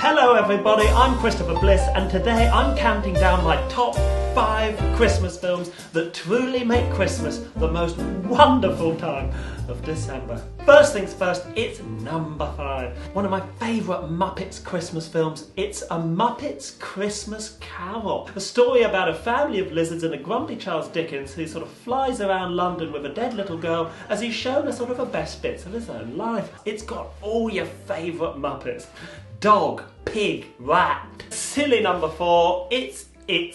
Hello everybody, I'm Christopher Bliss and today I'm counting down my top 5 Christmas films that truly make Christmas the most wonderful time of December. First things first, it's number 5. One of my favourite Muppets Christmas films. It's A Muppets Christmas Carol. A story about a family of lizards and a grumpy Charles Dickens who sort of flies around London with a dead little girl as he's shown a sort of a best bits of his own life. It's got all your favourite Muppets. Dog, pig, rat. Silly number 4, It's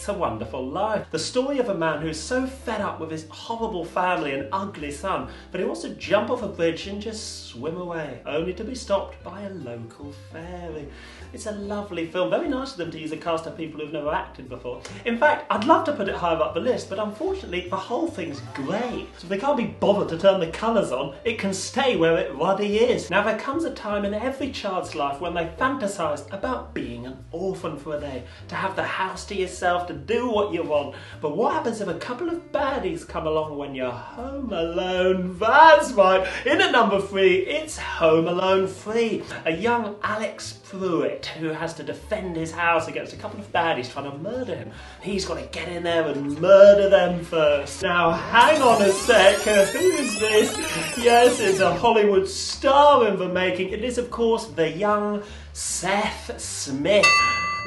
a Wonderful Life. The story of a man who's so fed up with his horrible family and ugly son, but he wants to jump off a bridge and just swim away, only to be stopped by a local fairy. It's a lovely film. Very nice of them to use a cast of people who've never acted before. In fact, I'd love to put it higher up the list, but unfortunately the whole thing's grey. So if they can't be bothered to turn the colours on, it can stay where it ruddy is. Now there comes a time in every child's life when they fantasise about being an orphan for a day, to have the house to yourself, to do what you want. But what happens if a couple of baddies come along when you're home alone? That's right. In at number 3, it's Home Alone 3. A young Alex Pruitt who has to defend his house against a couple of baddies trying to murder him. He's got to get in there and murder them first. Now hang on a sec, who's this? Yes, it's a Hollywood star in the making. It is of course the young Seth Smith.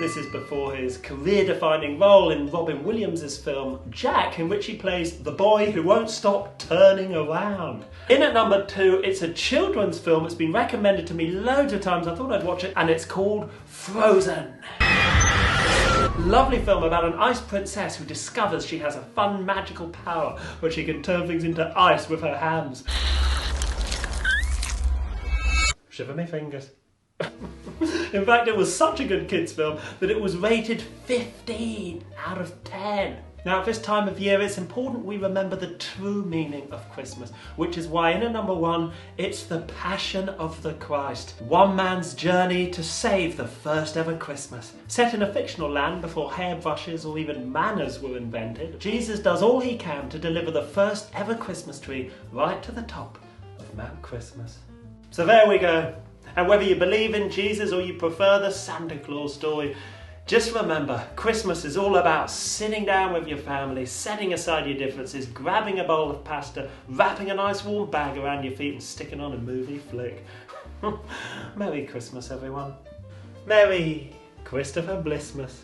This is before his career-defining role in Robin Williams' film Jack, in which he plays the boy who won't stop turning around. In at number 2, it's a children's film. It's been recommended to me loads of times. I thought I'd watch it, and it's called Frozen. Lovely film about an ice princess who discovers she has a fun magical power where she can turn things into ice with her hands. Shiver me fingers. In fact, it was such a good kids film that it was rated 15 out of 10. Now at this time of year it's important we remember the true meaning of Christmas, which is why in at number 1 it's the Passion of the Christ. One man's journey to save the first ever Christmas. Set in a fictional land before hairbrushes or even manners were invented, Jesus does all he can to deliver the first ever Christmas tree right to the top of Mount Christmas. So there we go. And whether you believe in Jesus or you prefer the Santa Claus story, just remember, Christmas is all about sitting down with your family, setting aside your differences, grabbing a bowl of pasta, wrapping a nice warm bag around your feet and sticking on a movie flick. Merry Christmas, everyone. Merry Christopher Blissmas.